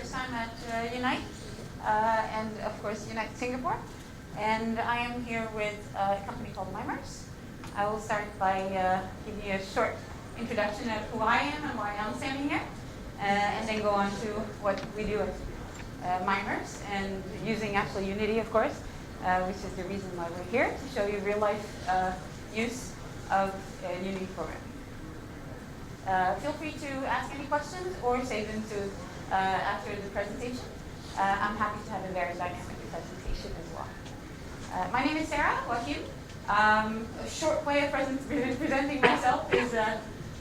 first time at Unite, and of course Unite Singapore. And I am here with a company called Mimerse. I will start by giving you a short introduction of who I am and why I'm standing here, and then go on to what we do at Mimerse, and using actually Unity, of course, which is the reason why we're here, to show you real-life use of Unity programming. Feel free to ask any questions or save them to after the presentation. I'm happy to have a very dynamic presentation as well. My name is Sarah Ouakim. A short way of presenting myself is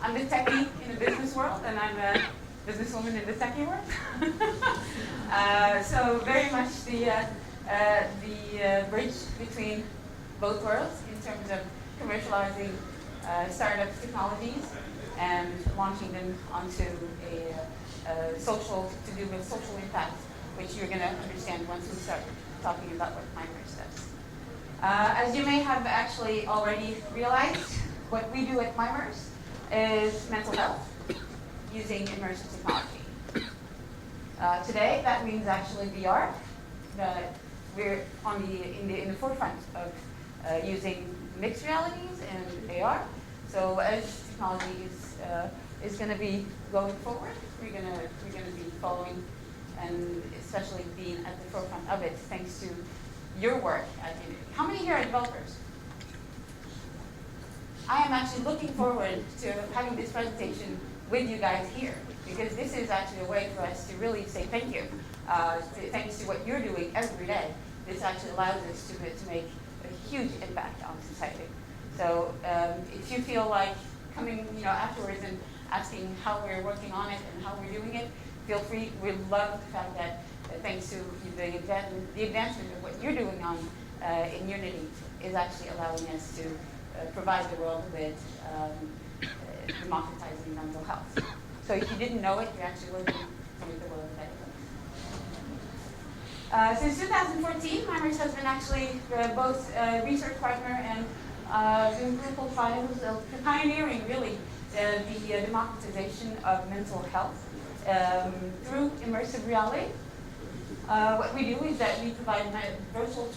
I'm the techie in the business world, and I'm a businesswoman in the techie world. So very much the bridge between both worlds in terms of commercializing startup technologies and launching them onto a social, to do with social impact, which you're going to understand once we start talking about what Mimerse does. As you may have actually already realized, what we do at Mimerse is mental health using immersive technology. Today, that means actually VR. We're in the forefront of using mixed realities and AR. So as technology is going to be going forward, we're going to be following and especially being at the forefront of it, thanks to your work at Unity. How many here are developers? I am actually looking forward to having this presentation with you guys here, because this is actually a way for us to really say thank you. Thanks to what you're doing every day, this actually allows us to make a huge impact on society. So if you feel like coming afterwards and asking how we're working on it and how we're doing it, feel free. We love the fact that thanks to the advancement of what you're doing on in Unity is actually allowing us to provide the world with democratizing mental health. So if you didn't know it, you're actually working to make the world better. Since 2014, Mimerse has been actually both a research partner and doing clinical trials, pioneering really the democratization of mental health through immersive reality. What we do is that we provide virtual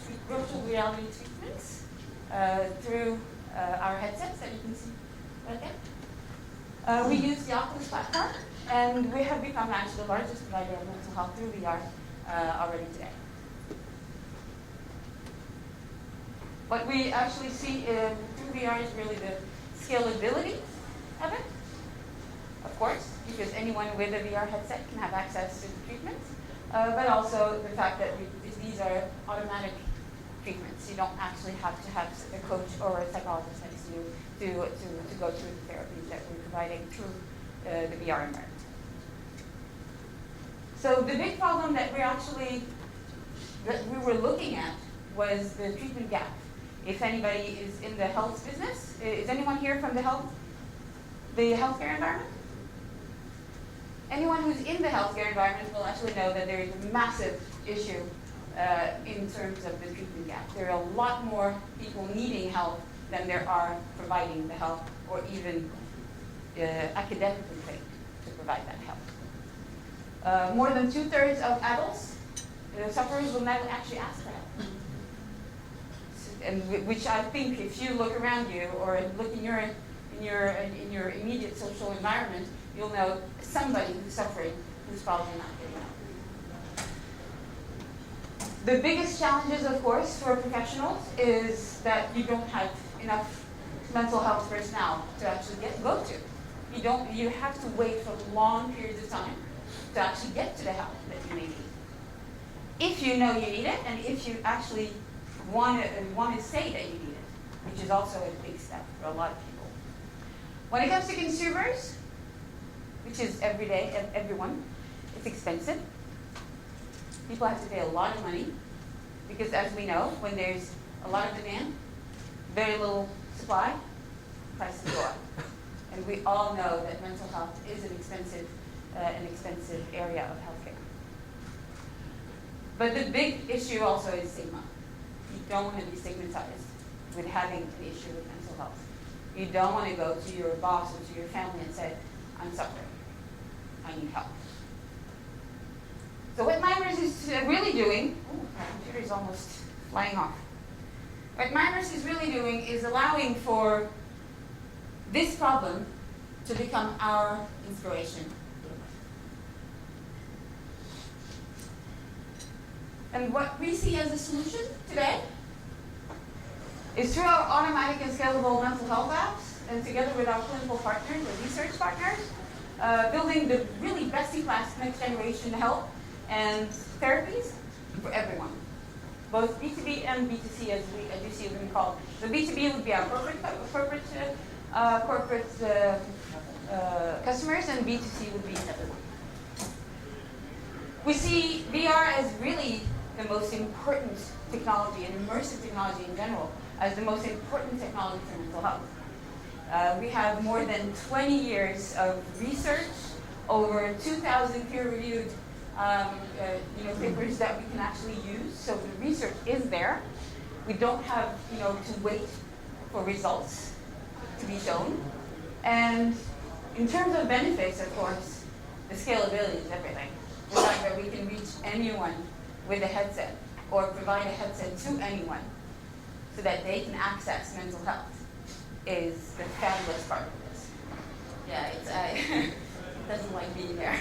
reality treatments through our headsets that you can see right there. We use the Oculus platform, and we have become actually the largest provider of mental health through VR already today. What we actually see through VR is really the scalability of it, of course, because anyone with a VR headset can have access to the treatments, but also the fact that these are automatic treatments. You don't actually have to have a coach or a psychologist next to you to go through the therapies that we're providing through the VR environment. So the big problem that we were looking at was the treatment gap. If anybody is in the health business, is anyone here from the healthcare environment? Anyone who's in the healthcare environment will actually know that there is a massive issue in terms of the treatment gap. There are a lot more people needing help than there are providing the help, or even academically trained to provide that help. More than 2/3 of adults sufferers will never actually ask for help. And which I think, if you look around you or look in your immediate social environment, you'll know somebody who's suffering who's probably not getting help. The biggest challenges, of course, for professionals is that you don't have enough mental health personnel to actually go to. You have to wait for long periods of time to actually get to the help that you may need. If you know you need it, and if you actually want to say that you need it, which is also a big step for a lot of people. When it comes to consumers, which is everyone, it's expensive. People have to pay a lot of money, because as we know, when there's a lot of demand, very little supply, prices go up. And we all know that mental health is an expensive area of healthcare. But the big issue also is stigma. You don't want to be stigmatized with having an issue with mental health. You don't want to go to your boss or to your family and say, I'm suffering, I need help. doing, oh, my computer is almost flying off. What Mimerse is really doing is allowing for this problem to become our inspiration. And what we see as a solution today is through our automatic and scalable mental health apps, and together with our clinical partners, or research partners, building the really best-in-class next-generation health and therapies for everyone, both B2B and B2C, as you see them called. The B2B would be our corporate customers, and B2C would be everyone. We see VR as really the most important technology, and immersive technology in general, as the most important technology for mental health. We have more than 20 years of research, over 2,000 peer-reviewed papers that we can actually use. So the research is there. We don't have to wait for results to be shown. And in terms of benefits, of course, the scalability is everything. The fact that we can reach anyone with a headset, or provide a headset to anyone so that they can access mental health, is the fabulous part of this. Yeah, it doesn't like being there.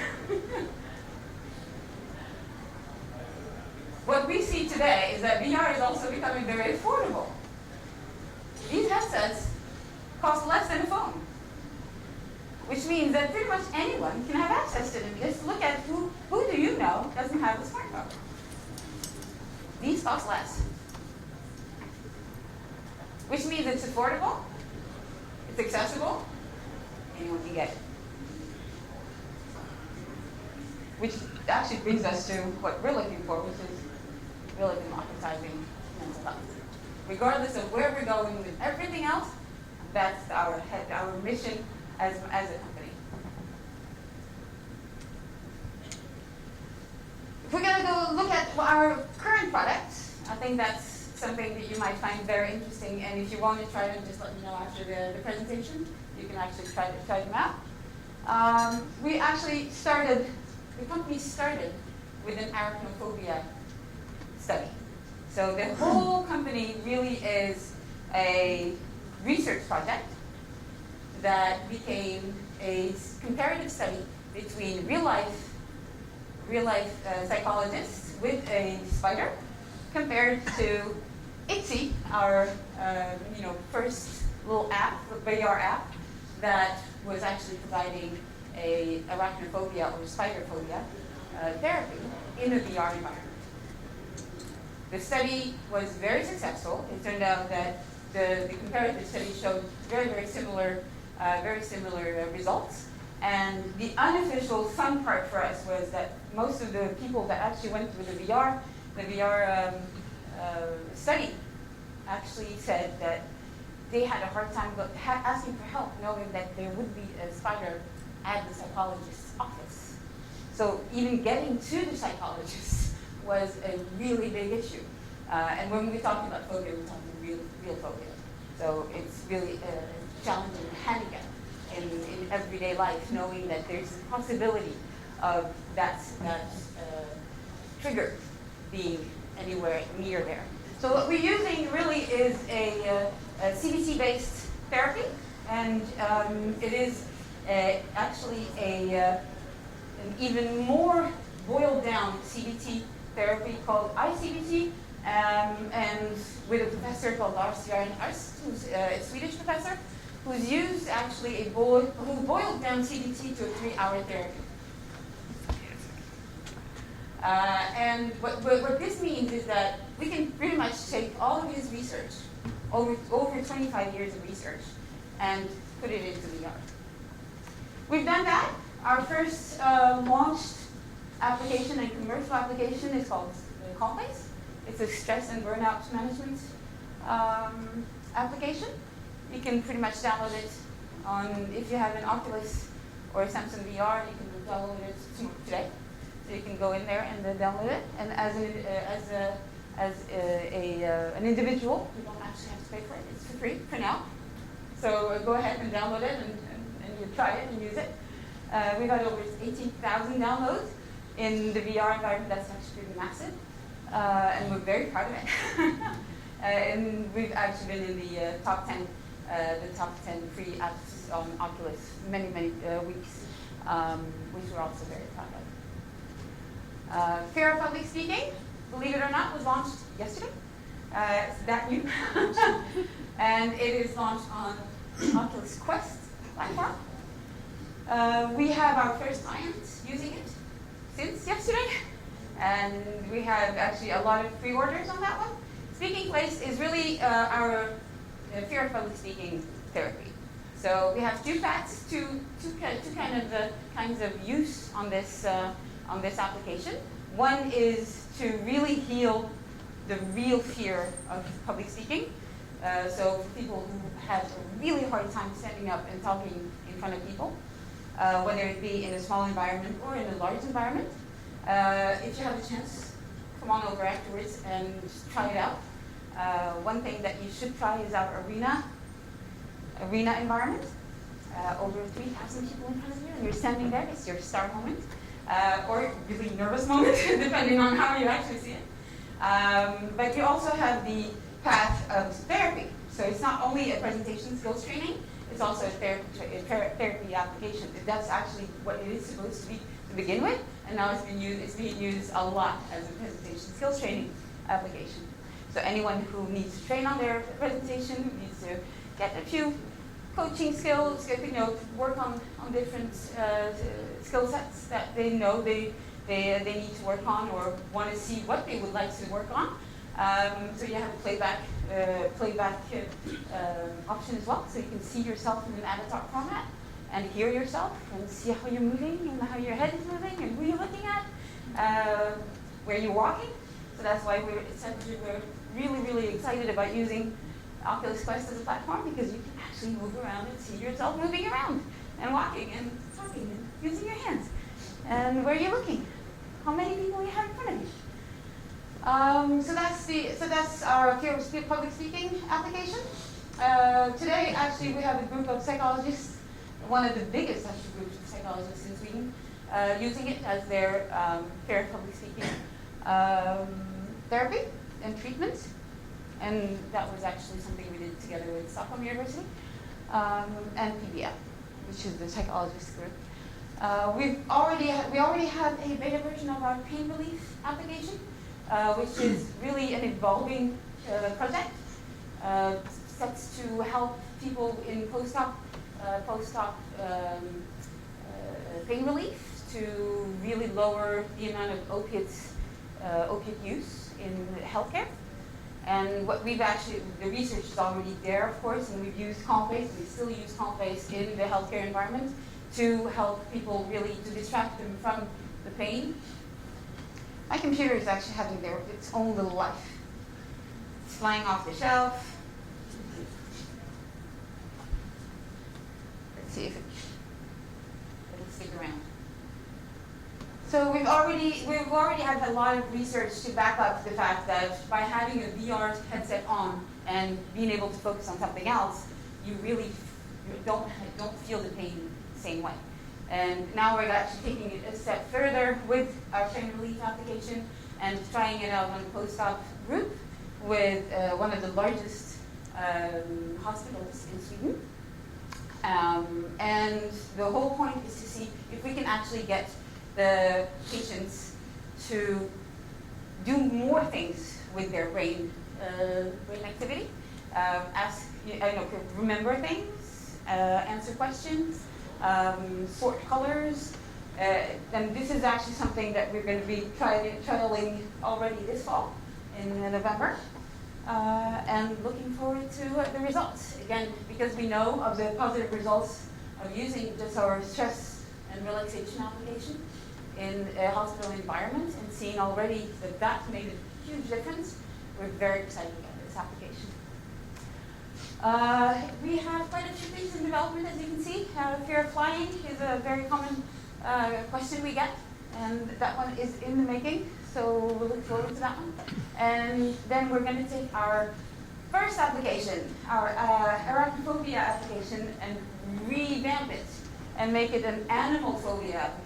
What we see today is that VR is also becoming very affordable. These headsets cost less than a phone, which means that pretty much anyone can have access to them. Just look at who do you know doesn't have a smartphone. These cost less, which means it's affordable, it's accessible, anyone can get it. Which actually brings us to what we're looking for, which is really democratizing mental health. Regardless of where we're going with everything else, that's our mission as a company. If we're going to go look at our current products, I think that's something that you might find very interesting. And if you want to try them, just let me know after the presentation. You can actually try them out. We actually the company started with an arachnophobia study. So the whole company really is a research project that became a comparative study between real life psychologists with a spider compared to IANZSEA, our first little app, VR app, that was actually providing a arachnophobia or spider phobia therapy in a VR environment. The study was very successful. It turned out that the comparative study showed very similar results. And the unofficial fun part for us was that most of the people that actually went through the VR study actually said that they had a hard time asking for help, knowing that there would be a spider at the psychologist's office. So even getting to the psychologist was a really big issue. And when we talk about phobia, we're talking real phobia. So it's really a challenging handicap in everyday life, knowing that there's a possibility of that trigger being anywhere near there. So what we're using really is a CBT-based therapy, and it is actually an even more boiled down CBT therapy called ICBT, and with a professor called Lars Ars, who's a Swedish professor, who's used actually who boiled down CBT to a 3-hour therapy. And what this means is that we can pretty much take all of his research, over 25 years of research, and put it into VR. We've done that. Our first launched application and commercial application is called Complex. It's a stress and burnout management application. You can pretty much download it if you have an Oculus or a Samsung VR, you can download it today. So you can go in there and download it. And as an individual, you don't actually have to pay for it. It's for free for now. So go ahead and download it and you try it and use it. We got over 18,000 downloads in the VR environment. That's actually pretty massive. and we're very proud of it. And we've actually been in the top 10 free apps on Oculus many weeks, which we're also very proud of. Fear of public speaking, believe it or not, was launched yesterday. It's that new. And it is launched on Oculus Quest platform. We have our first clients using it since yesterday. And we have actually a lot of pre-orders on that one. Speaking Place is really our fear of public speaking therapy. So we have two paths, two kinds of use on this application. One is to really heal the real fear of public speaking. So for people who have a really hard time standing up and talking in front of people, whether it be in a small environment or in a large environment. If you have a chance, come on over afterwards and try it out. One thing that you should try is our arena environment. Over 3,000 people in front of you, and you're standing there. It's your star moment, or a really nervous moment, depending on how you actually see it. But you also have the path of therapy. So it's not only a presentation skills training, it's also a therapy application. That's actually what it is supposed to be to begin with, and now it's being used a lot as a presentation skills training application. So anyone who needs to train on their presentation, needs to get a few coaching skills, work on different skill sets that they know they need to work on, or want to see what they would like to work on. So you have a playback option as well, so you can see yourself in an avatar format and hear yourself and see how you're moving and how your head is moving and who you're looking at, where you're walking. So that's why we're really excited about using Oculus Quest as a platform, because you can actually move around and see yourself moving around and walking and talking and using your hands. And where you're looking, how many people you have in front of you. So that's our fear of public speaking application. Today, actually, we have a group of psychologists, one of the biggest actually groups of psychologists in Sweden, using it as their fear of public speaking therapy and treatment. And that was actually something we did together with Stockholm University and PBF, which is the psychologist group. We already have a beta version of our pain relief application, which is really an evolving project. Sets to help people in post-op pain relief to really lower the amount of opiate use in healthcare. And what we've actually, the research is already there, of course, and we've used Calm-based, we still use Calm-based in the healthcare environment to help people really, to distract them from the pain. My computer is actually having its own little life. It's flying off the shelf. Let's see if it'll stick around. So we've already had a lot of research to back up the fact that by having a VR headset on and being able to focus on something else, you really don't feel the pain the same way. And now we're actually taking it a step further with our pain relief application and trying it out on a post-op group with one of the largest hospitals in Sweden. And the whole point is to see if we can actually get the patients to do more things with their brain activity. Remember things, answer questions, sort colors. And this is actually something that we're going to be trialing already this fall in November. And looking forward to the results. Again, because we know of the positive results of using just our stress and relaxation application in a hospital environment and seeing already that made a huge difference, we're very excited about this application. We have quite a few things in development, as you can see. Fear of flying is a very common question we get, and that one is in the making, so we'll look forward to that one. And then we're going to take our first application, our arachnophobia application, and revamp it and make it an animal phobia application.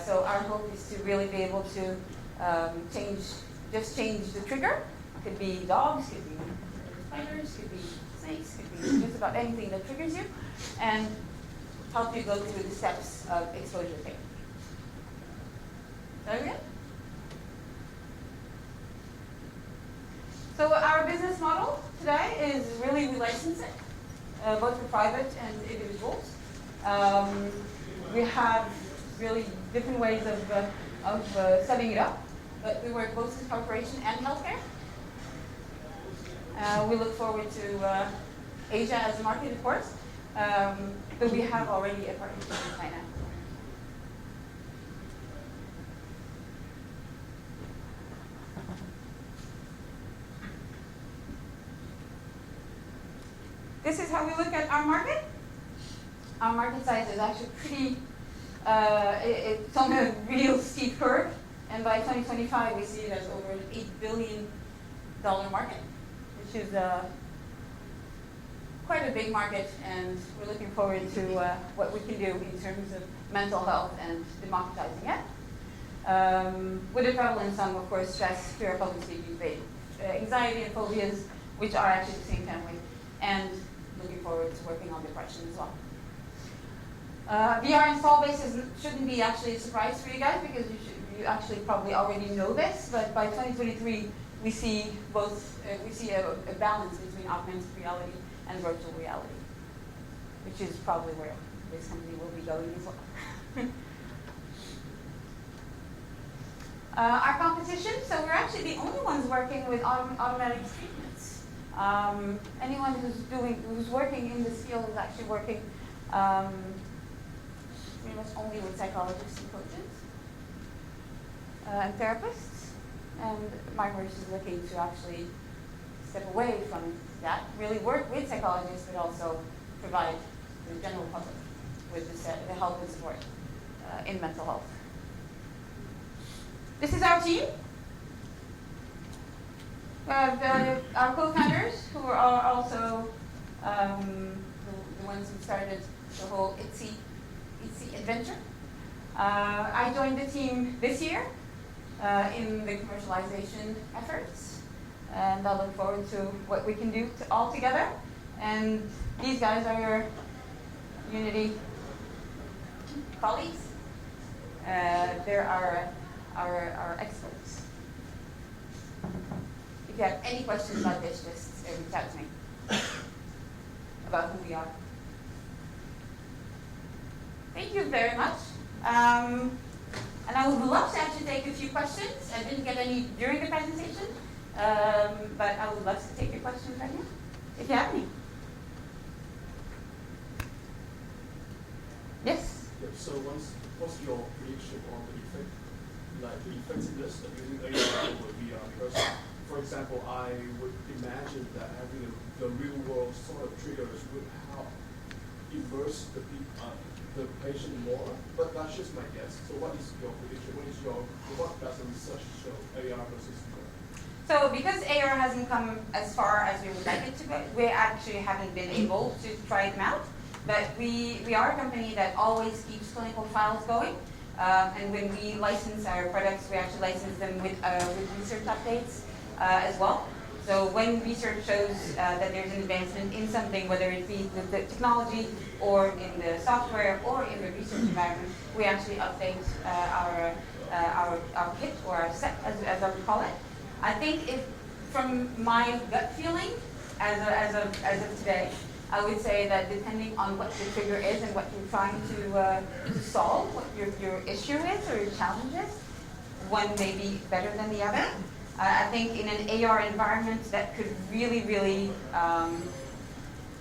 So our hope is to really be able to change the trigger. It could be dogs, could be spiders, could be snakes, could be just about anything that triggers you, and help you go through the steps of exposure pain. Is that good? So our business model today is really we license it, both for private and individuals. We have really different ways of setting it up, but we work both with corporation and healthcare. We look forward to Asia as a market, of course, but we have already a partnership in China. This is how we look at our market. Our market size is actually pretty, it's on a real steep curve, and by 2025 we see it as over an $8 billion market, which is quite a big market, and we're looking forward to what we can do in terms of mental health and democratizing it. With the prevalence on, of course, stress, fear of public speaking, anxiety and phobias, which are actually the same family, and looking forward to working on depression as well. VR install base shouldn't be actually a surprise for you guys, because you actually probably already know this, but by 2023 we see both, a balance between augmented reality and virtual reality, which is probably where this company will be going as well. Our competition, so we're actually the only ones working with automatic treatments. Anyone who's working in this field is actually working pretty much only with psychologists and coaches and therapists. And Mimerse is looking to actually step away from that, really work with psychologists, but also provide the general public with the help and support in mental health. This is our team. We have our co-founders, who are also the ones who started the whole ANZSEA adventure. I joined the team this year in the commercialization efforts, and I look forward to what we can do all together. And these guys are your Unity colleagues. They're our experts. If you have any questions about this, just reach out to me about who we are. Thank you very much. And I would love to actually take a few questions. I didn't get any during the presentation, but I would love to take your questions right now, if you have any. Yes? Yep, so what's your prediction on the effectiveness of using AI over VR? Because, for example, I would imagine that having the real world sort of triggers would help immerse the patient more, but that's just my guess. So what is your prediction? What does the research show, AR versus VR? So because AR hasn't come as far as we would like it to go, we actually haven't been able to try them out. But we are a company that always keeps clinical trials going. And when we license our products, we actually license them with research updates as well. So when research shows that there's an advancement in something, whether it be with the technology or in the software or in the research environment, we actually update our kit or our set, as I would call it. I think from my gut feeling, as of today, I would say that depending on what the trigger is and what you're trying to solve, what your issue is or your challenge is, one may be better than the other. I think in an AR environment that could really, really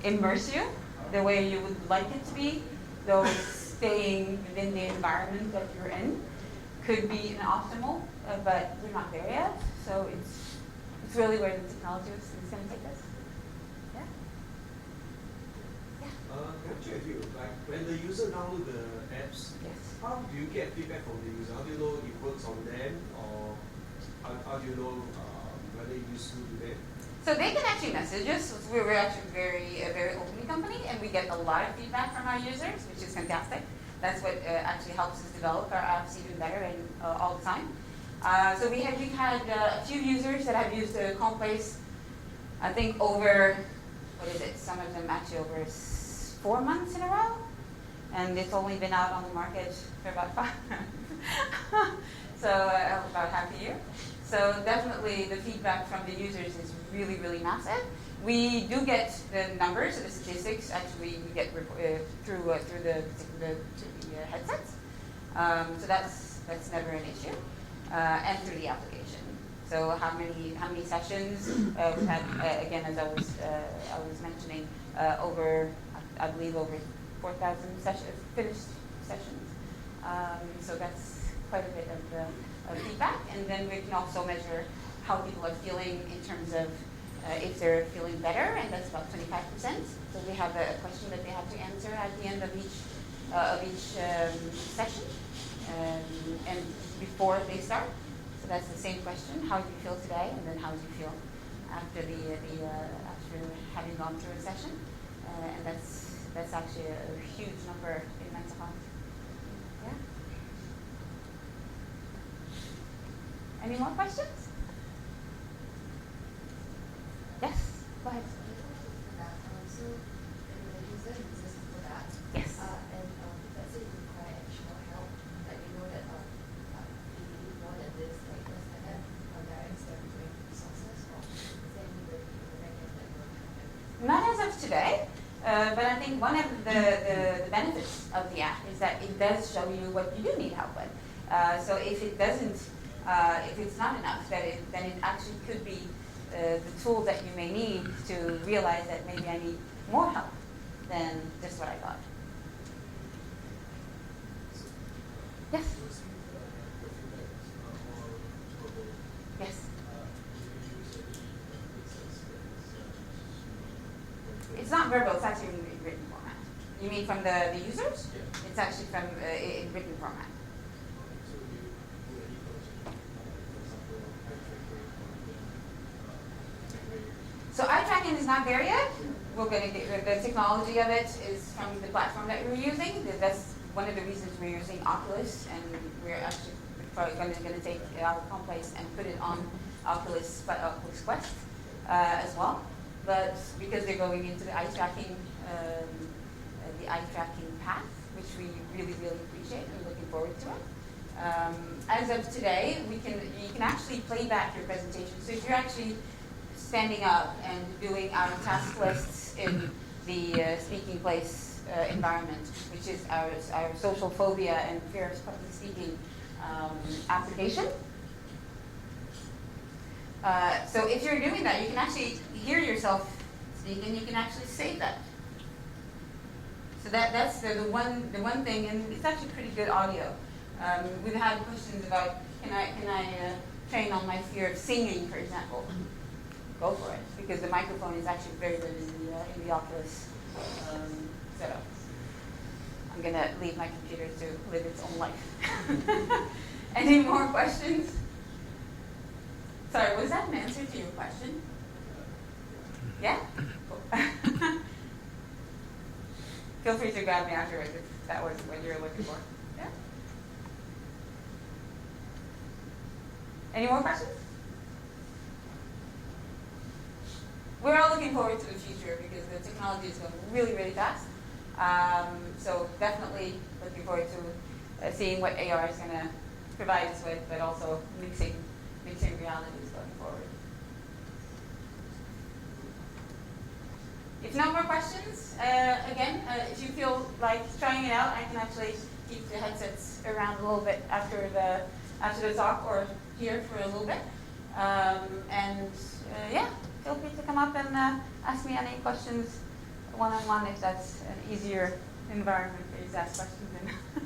immerse you the way you would like it to be, though staying within the environment that you're in, could be an optimal, but we're not there yet. So it's really where the technology is going to take us. Yeah? Yeah. Can I check with you? Like when the user download the apps, Yes. how do you get feedback from the user? How do you know it works on them, or how do you know whether it's useful to them? So they can actually message us. We're actually a very open company, and we get a lot of feedback from our users, which is fantastic. That's what actually helps us develop our apps even better and all the time. So we've had a few users that have used Complace, I think over, what is it, some of them actually over 4 months in a row. And it's only been out on the market for about 5 months. So about half a year. So definitely the feedback from the users is really, really massive. We do get the numbers, the statistics, actually we get through the headsets. So that's never an issue. And through the application. So how many sessions we've had? Again, as I was mentioning, over I believe over 4,000 finished sessions. So that's quite a bit of feedback, and then we can also measure how people are feeling in terms of if they're feeling better, and that's about 25%. So we have a question that they have to answer at the end of each session, and before they start. So that's the same question: how do you feel today, and then how do you feel after after having gone through a session? And that's actually a huge number in mental health. Yeah. Any more questions? Yes. Go ahead. So the user uses the product. Yes. And let's say you require additional help, like you know that you need more than this, like does the app direct them to any resources, or is there anybody in the back end that will help them? Not as of today, but I think one of the benefits of the app is that it does show you what you do need help with. So if it doesn't, if it's not enough, then it actually could be the tool that you may need to realize that maybe I need more help than just what I got. Yes? Yes. It's not verbal, it's actually in written format. You mean from the users? Yeah. It's actually from in written format. So eye tracking is not there yet. We're going to get the technology of it is from the platform that we're using. That's one of the reasons we're using Oculus, and we're actually probably going to take our Complace and put it on Oculus Quest as well. But because they're going into the eye tracking path, which we really, really appreciate and looking forward to it. As of today, you can actually play back your presentation. So if you're actually standing up and doing our task lists in the speaking place environment, which is our social phobia and fear of public speaking application. So if you're doing that, you can actually hear yourself speak, and you can actually save that. So that's the one thing, and it's actually pretty good audio. We've had questions about can I train on my fear of singing, for example. Go for it, because the microphone is actually very good in the Oculus setup. I'm going to leave my computer to live its own life. Any more questions? Sorry, was that an answer to your question? Yeah? Cool. Feel free to grab me afterwards if that was what you were looking for. Yeah? Any more questions? We're all looking forward to the future because the technology is going really, really fast. So definitely looking forward to seeing what AR is going to provide us with, but also mixing realities going forward. If no more questions, again, if you feel like trying it out, I can actually keep the headsets around a little bit after the talk or here for a little bit. Yeah. Feel free to come up and ask me any questions one-on-one if that's an easier environment for you to ask questions in.